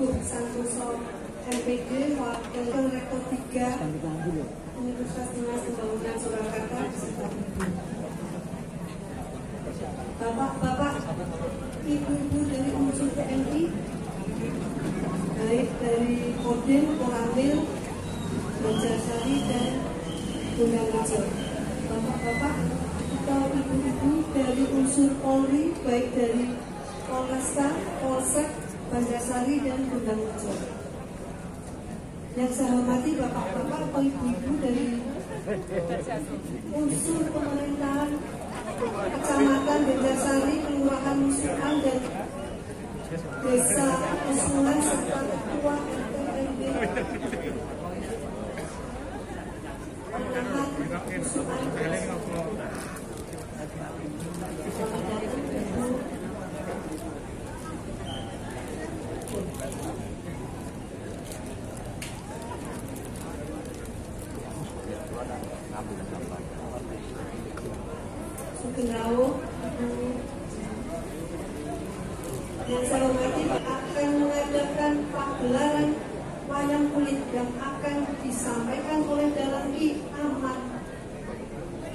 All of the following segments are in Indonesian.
Teguh Santoso MPD Wakil Rektor 3 Universitas Dinas Pembangunan Surakarta beserta Ibu. Bapak-bapak, ibu-ibu dari unsur TNI, baik dari Kodim, Koramil, Banjarsari dan Bunda Ngajak. Bapak-bapak atau ibu-ibu dari unsur Polri, baik dari Polresta, Polsek, Banjarsari dan Bunda Ngajak. Yang saya hormati bapak-bapak atau ibu-ibu dari unsur pemerintahan Kecamatan Banjarsari, Kelurahan Musukan dan Desa Usungan serta Ketua RT Sukendrao. Yang saya hormati akan mengadakan pagelaran wayang kulit yang akan disampaikan oleh Dalangki Ahmad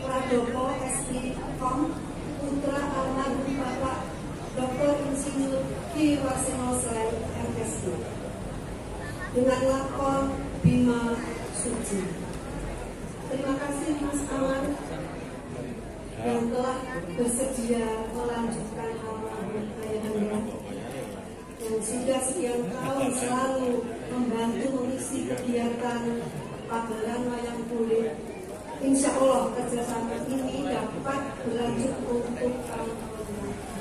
Pradopo SI.Com putra almarhum Bapak Dr. Insinyur Ki Waseno Selain MSc dengan lakon Bima Suci. Terima kasih Mas Aman yang telah bersedia melanjutkan almarhum ayahanda yang sudah sekian tahun selalu membantu mengisi kegiatan pagelaran wayang kulit. Insya Allah kerjasama ini dapat berlanjut untuk tahun-tahun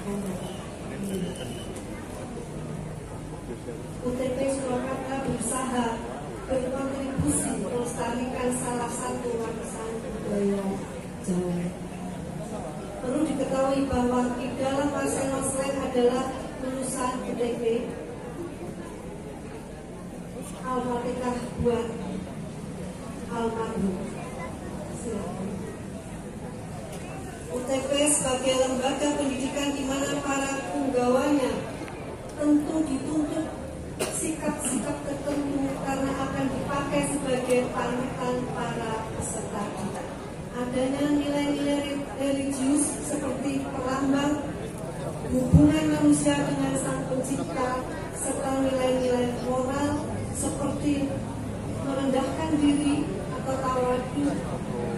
yang datang. UTP Surakarta berusaha berkontribusi melestarikan salah satu warisan budaya Jawa. Perlu diketahui bahwa di dalam Waseno Selain adalah lulusan UTP. Al-Fatihah buat almarhum. UTP sebagai lembaga pendidikan di mana para penggawanya tentu dituntut sikap-sikap tertentu karena akan dipakai sebagai panutan para peserta didik. Adanya nilai-nilai religius seperti pelambang hubungan manusia dengan Sang Pencipta serta nilai-nilai moral seperti merendahkan diri atau tawadu.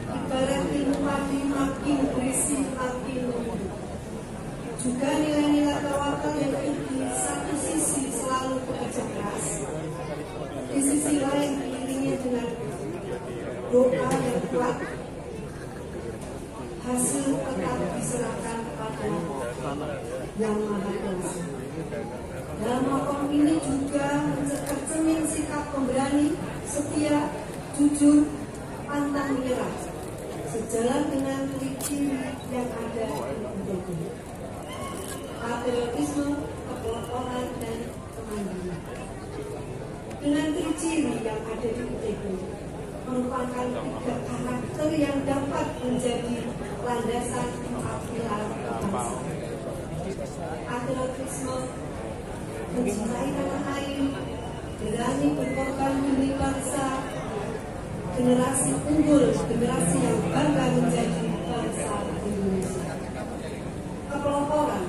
Ibarat ilmu padi makin berisi makin lembut. Juga nilai-nilai tawakal yang di satu sisi selalu bekerja keras, di sisi lain diiringi dengan doa yang kuat. Hasil tetap diserahkan kepada Yang Maha Kuasa. Dalam makom ini juga tercermin sikap pemberani, setia, jujur, pantang menyerah, sejalan dengan ciri yang ada di UTP. Patriotisme, kepeloporan, dan kemandirian. Dengan ciri yang ada di UTP merupakan tiga karakter yang dapat menjadi landasan pilar bangsa. Patriotisme, mencintai tanah air, berani berkorban demi bangsa, generasi unggul, generasi yang bangga menjadi bangsa Indonesia. Kepeloporan,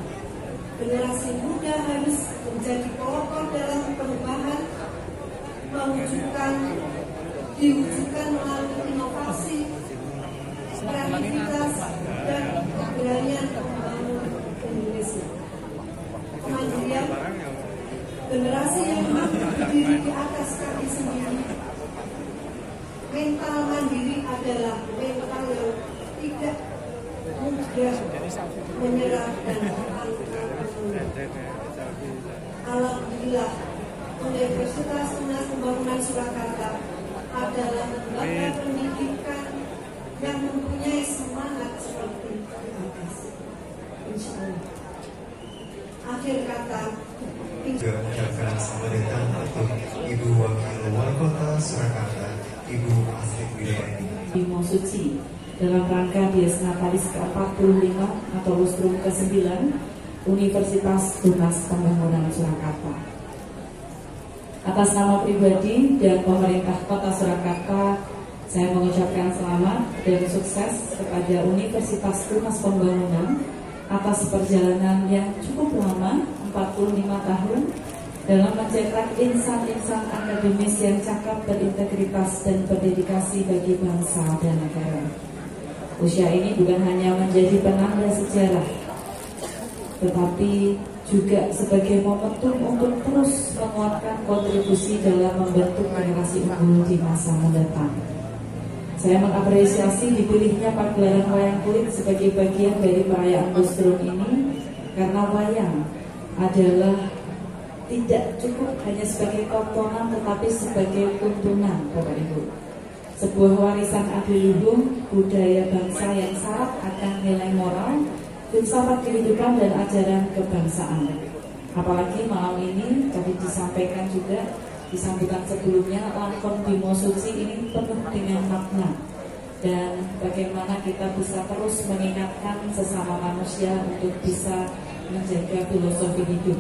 generasi muda harus menjadi pelopor dalam perubahan, diwujudkan melalui inovasi, kreativitas, dan keberanian membangun Indonesia. Kemandirian, generasi yang mampu berdiri di atas kaki sendiri. Mental mandiri adalah mental yang tidak mudah menyerah dan alhamdulillah Universitas Dinas Pembangunan Surakarta adalah lembaga pendidikan yang mempunyai semangat seperti atas. Insya Allah. Akhir kata, juga mengucapkan selamat datang untuk Ibu Wakil Wali Kota Surakarta, Ibu Astrid Widiawati. Bima Suci dalam rangka Dies Natalis ke-45 atau Lustrum ke-9 Universitas Dinas Pembangunan Surakarta. Atas nama pribadi dan pemerintah Kota Surakarta, saya mengucapkan selamat dan sukses kepada Universitas Tunas Pembangunan atas perjalanan yang cukup lama, 45 tahun, dalam mencetak insan-insan akademis yang cakap, berintegritas, dan berdedikasi bagi bangsa dan negara. Usia ini bukan hanya menjadi penanda sejarah, tetapi juga sebagai momentum untuk terus menguatkan kontribusi dalam membentuk generasi unggul di masa mendatang. Saya mengapresiasi dipilihnya pagelaran wayang kulit sebagai bagian dari perayaan Gusrun ini, karena wayang adalah tidak cukup hanya sebagai tontonan, tetapi sebagai tuntunan, Bapak Ibu. Sebuah warisan adiluhung budaya bangsa yang syarat akan nilai moral, filsafat kehidupan, dan ajaran kebangsaan. Apalagi malam ini tadi disampaikan juga di sambutan sebelumnya, lakon Bimo Suci ini penuh dengan makna, dan bagaimana kita bisa terus mengingatkan sesama manusia untuk bisa menjaga filosofi hidup.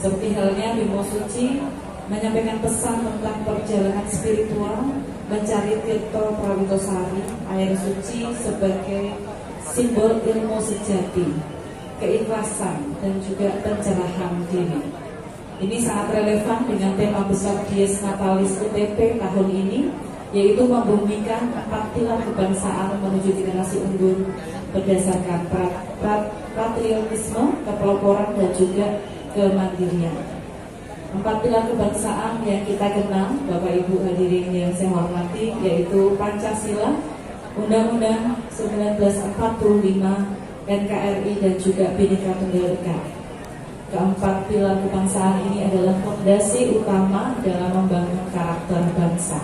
Seperti halnya Bimo Suci menyampaikan pesan tentang perjalanan spiritual, mencari Tirto Prawitosari, air suci sebagai simbol ilmu sejati, keikhlasan, dan juga pencerahan diri. Ini sangat relevan dengan tema besar Dies Natalis UTP tahun ini, yaitu membumikan 4 pilar kebangsaan menuju generasi unggul berdasarkan patriotisme, kepeloporan, dan juga kemandirian. 4 pilar kebangsaan yang kita kenal, Bapak Ibu hadirin yang saya hormati, yaitu Pancasila, Undang-Undang 1945, NKRI, dan juga Bhinneka Tunggal Ika. Keempat pilar kebangsaan ini adalah fondasi utama dalam membangun karakter bangsa.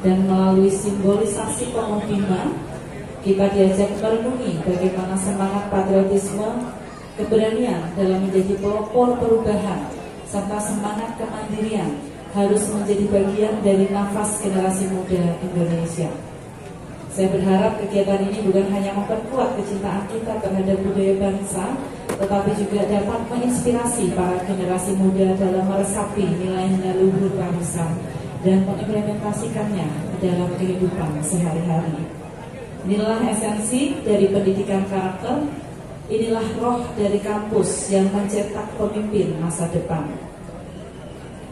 Dan melalui simbolisasi penuh bima, kita diajak merenungi bagaimana semangat patriotisme, keberanian dalam menjadi pelopor perubahan, serta semangat kemandirian harus menjadi bagian dari nafas generasi muda Indonesia. Saya berharap kegiatan ini bukan hanya memperkuat kecintaan kita terhadap budaya bangsa, tetapi juga dapat menginspirasi para generasi muda dalam meresapi nilai-nilai luhur bangsa dan mengimplementasikannya dalam kehidupan sehari-hari. Inilah esensi dari pendidikan karakter, inilah roh dari kampus yang mencetak pemimpin masa depan.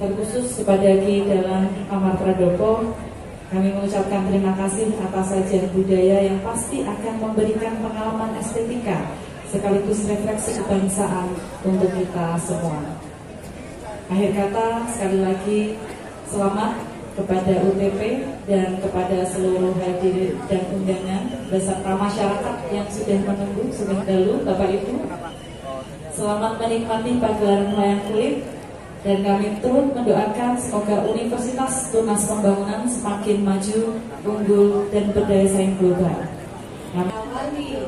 Terkhusus kepada Ki Dalang Amar Pradopo, kami mengucapkan terima kasih atas sajian budaya yang pasti akan memberikan pengalaman estetika sekaligus refleksi kebangsaan untuk kita semua. Akhir kata, sekali lagi selamat kepada UTP dan kepada seluruh hadirin dan undangan beserta masyarakat yang sudah menunggu sudah dahulu, Bapak Ibu. Selamat menikmati pagelaran wayang kulit. Dan kami turut mendoakan semoga Universitas Tunas Pembangunan semakin maju, unggul, dan berdaya saing global. Awali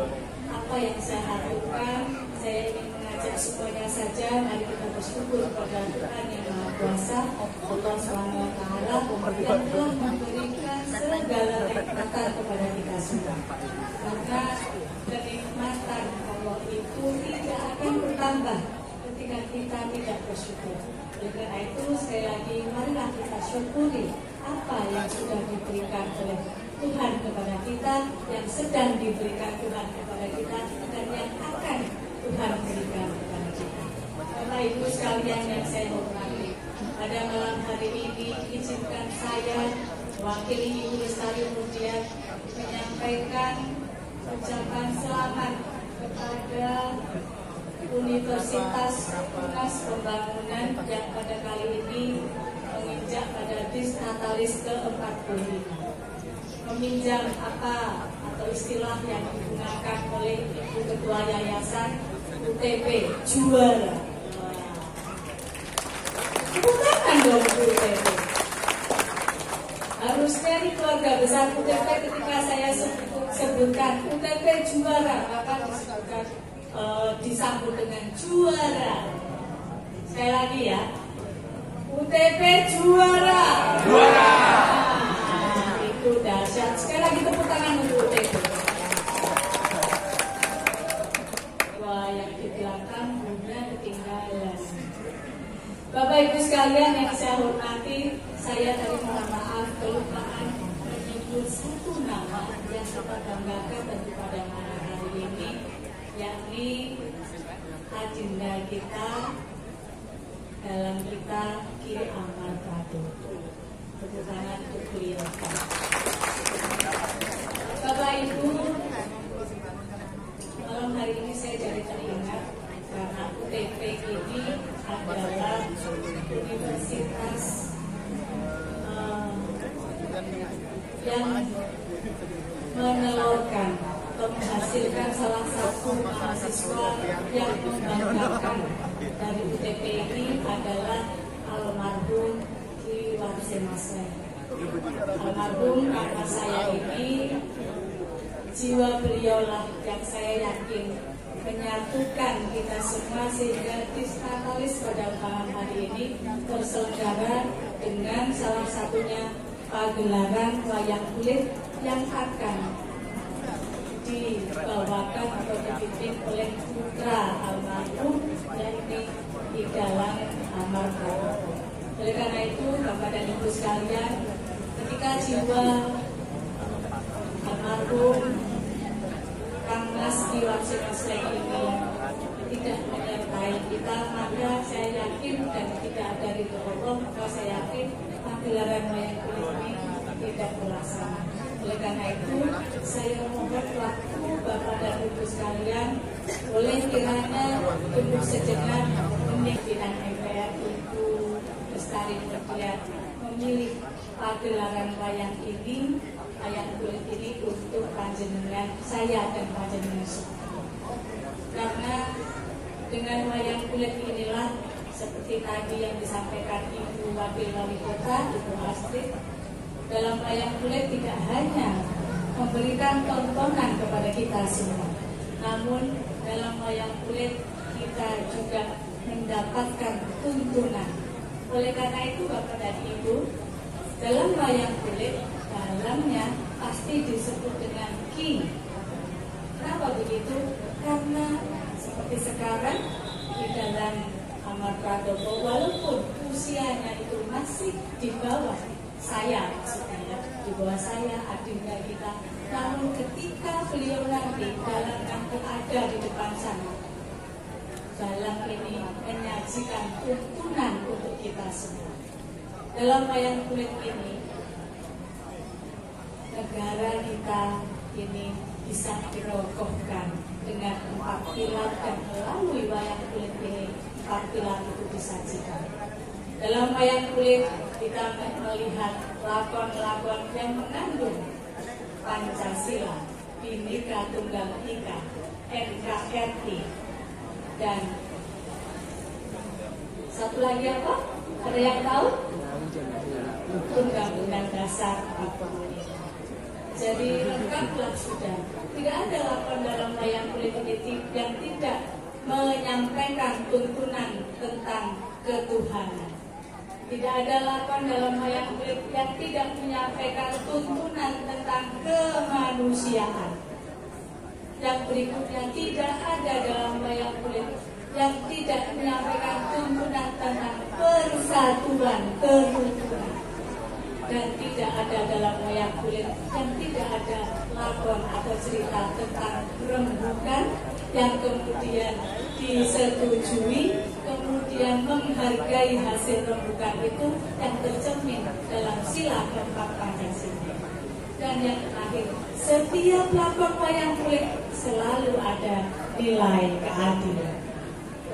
apa yang saya lakukan, saya ingin mengajak semuanya saja, mari kita bersyukur kepada Tuhan Yang Maha Kuasa, Allah SWT yang telah memberikan segala kenikmatan kepada kita semua. Maka kenikmatan Allah itu tidak akan bertambah ketika kita tidak bersyukur. Karena itu sekali lagi marilah kita syukuri apa yang sudah diberikan oleh Tuhan kepada kita, yang sedang diberikan Tuhan kepada kita, dan yang akan Tuhan berikan kepada kita. Bapak Ibu sekalian yang saya hormati, pada malam hari ini izinkan saya mewakili Ibu Lestari Mudia menyampaikan ucapan selamat kepada Universitas Tunas Pembangunan yang pada kali ini menginjak pada Dies Natalis ke-45. Meminjam apa atau istilah yang digunakan oleh Ibu Ketua Yayasan UTP, juara. Bukan dong UTP. Harusnya di keluarga besar UTP ketika saya sebutkan UTP juara, maka disebutkan disambut dengan juara. Sekali lagi ya, UTP juara. Juara. Itu dahsyat. Sekali lagi tepuk tangan untuk UTP. Wah, yang di belakang punya ketinggalan. Bapak Ibu sekalian yang saya hormati, saya tadi mohon maaf kelupaan menyebut satu nama yang kita banggakan tentu pada malam hari ini, yakni adinda kita dalam kita Ki Amar Prado. Tepuk tangan untuk beliau. Bapak Ibu, malam hari ini saya jadi teringat karena UTP ini adalah universitas yang menelurkan atau menghasilkan salah satu mahasiswa yang membanggakan dari UTP ini adalah almarhum Ki Warsemaseh. Almarhum kakak saya ini, jiwa beliaulah yang saya yakin menyatukan kita semua sehingga Katalis pada malam hari ini terselenggara dengan salah satunya pagelaran wayang kulit yang akan dibawakan atau dipimpin oleh putra almarhum yakni Ki Dalang Amar Prado. Oleh karena itu, Bapak dan Ibu sekalian, ketika jiwa almarhum Kang Mas Ki Warsemaseh ini tidak menyertai kita, maka saya yakin dan tidak ada ridho Allah, maka saya yakin pagelaran wayang kulit ini tidak terlaksana. Oleh karena itu, saya mohon waktu Bapak dan Ibu sekalian, boleh kiranya tunggu sejenak pimpinan MPR Ibu Lestari Mulyani memilih pagelaran wayang ini, wayang kulit ini untuk panjenengan saya dan panjenengan semua. Karena dengan wayang kulit inilah seperti tadi yang disampaikan Ibu Wakil Wali Kota, Ibu Astrid, dalam wayang kulit tidak hanya memberikan tontonan kepada kita semua, namun dalam wayang kulit kita juga mendapatkan tuntunan. Oleh karena itu Bapak dan Ibu, dalam wayang kulit dalamnya pasti disebut dengan Ki. Kenapa begitu? Karena seperti sekarang di dalam Amar Prado, walaupun usianya itu masih di bawah saya, maksudnya di bawah saya, adinda kita, namun ketika beliau nanti dalam nanti ada di depan sana, dalam ini menyajikan tuntunan untuk kita semua. Dalam wayang kulit ini, negara kita ini bisa dirogohkan dengan 4 pilar, dan melalui wayang kulit ini 4 pilar itu disajikan. Dalam wayang kulit kita melihat lakon-lakon yang mengandung Pancasila, Bhinneka Tunggal Ika, NKRI, dan satu lagi apa? Ada yang tahu? Undang-Undang Dasar 45. Jadi lengkaplah sudah. Tidak ada lakon dalam wayang kulit ini yang tidak menyampaikan tuntunan tentang ketuhanan. Tidak ada lakon dalam wayang kulit yang tidak menyampaikan tuntunan tentang kemanusiaan. Yang berikutnya, tidak ada dalam wayang kulit yang tidak menyampaikan tuntunan tentang persatuan kerukunan. Dan tidak ada dalam wayang kulit yang tidak ada lakon atau cerita tentang rembukan yang kemudian disetujui, kemudian menghargai hasil rembukan itu yang tercermin dalam sila keempat Pancasila. Dan yang terakhir, setiap lakon wayang kulit selalu ada nilai keadilan.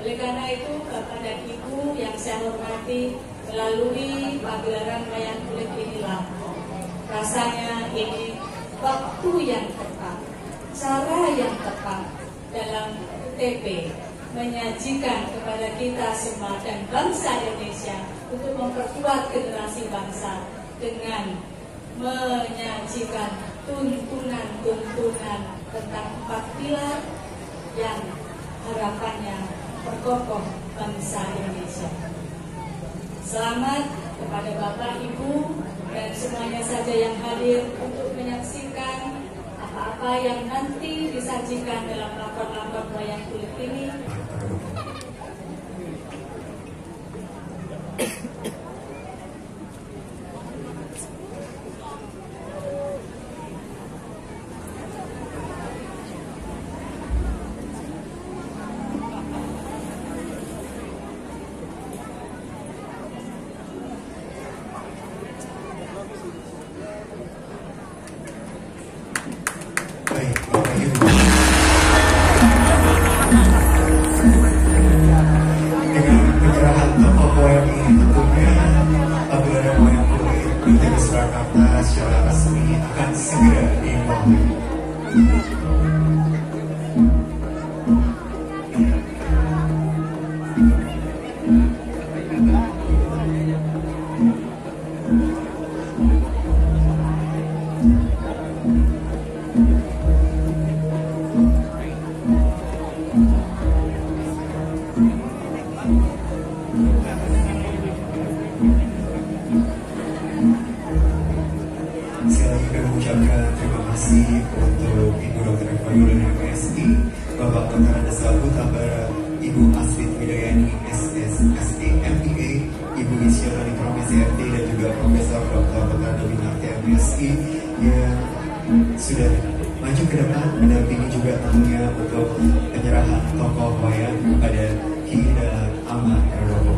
Oleh karena itu, Bapak dan Ibu yang saya hormati, melalui pagelaran wayang kulit inilah rasanya ini waktu yang tepat, cara yang tepat dalam UTP menyajikan kepada kita semua dan bangsa Indonesia untuk memperkuat generasi bangsa dengan menyajikan tuntunan-tuntunan tentang 4 pilar yang harapannya perkokoh bangsa Indonesia. Selamat kepada Bapak, Ibu, dan semuanya saja yang hadir untuk menyaksikan apa-apa yang nanti disajikan dalam lakon-lakon wayang kulit ini. Sekali lagi kami mengucapkan terima kasih untuk Ibu Dr. Eva Yulani MSI, Bapak Dr. Andes Labutambara, Ibu Astrid Widayani SSSD MBA, Ibu Isyolani Profesi MD, dan juga Profesor Dr. Betana Winarti MSI yang sudah maju ke depan mendampingi juga tentunya untuk penyerahan tokoh wayang kepada Ki Dalang Ahmad Prayogo.